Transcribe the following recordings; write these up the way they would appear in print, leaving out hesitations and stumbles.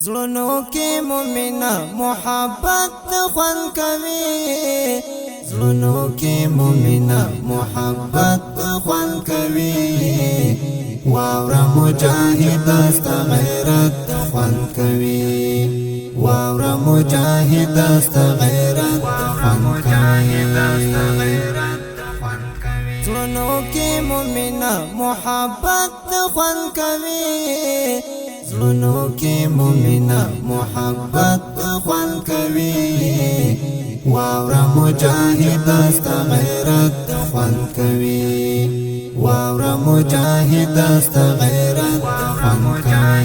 زړونو کې مومنه محبت خوند کوي زړونو کې مومنه محبت خوند کوي واوره مجاهد است غیرت خوند کوي واوره مجاهد است غیرت خوند کوي زړونو کې مومنه محبت خوند کوي زړونو کې مومنه محبت خوند کوي واوره مجاهد است غیرت خوند کوي واوره مجاهد است غیرت خوند کوي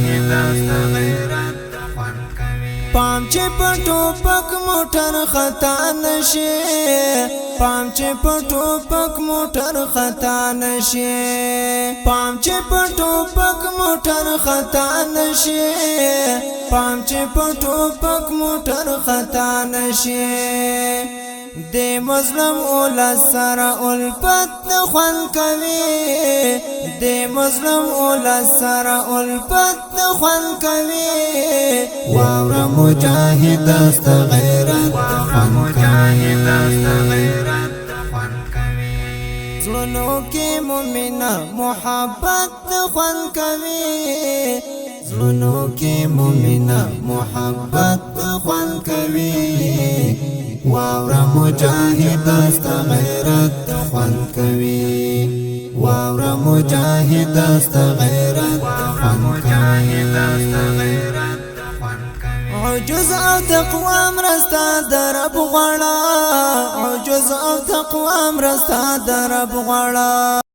پام چې پټو پک موټر خطا نشي پام چې پټو پک موټر خطا نشي پام چې پټو پک موټر خطا نشي پام چې پټو پک موټر خطا نشي دې مظلوم اول سر الفت خوان کوي دې مظلوم اول سر الفت خوان کوي واوره مجاهد است غیرت خوان کوي زړونو کې مومنه محبت خوان کوي زړونو کې مومنه محبت خوان کوي واوره مجاهد است غیرت خوان کوي واوره مجاهد است غیرت خوان کوي عجز او تقوى مرستا درب غړا عجز او تقوى مرستا درب غړا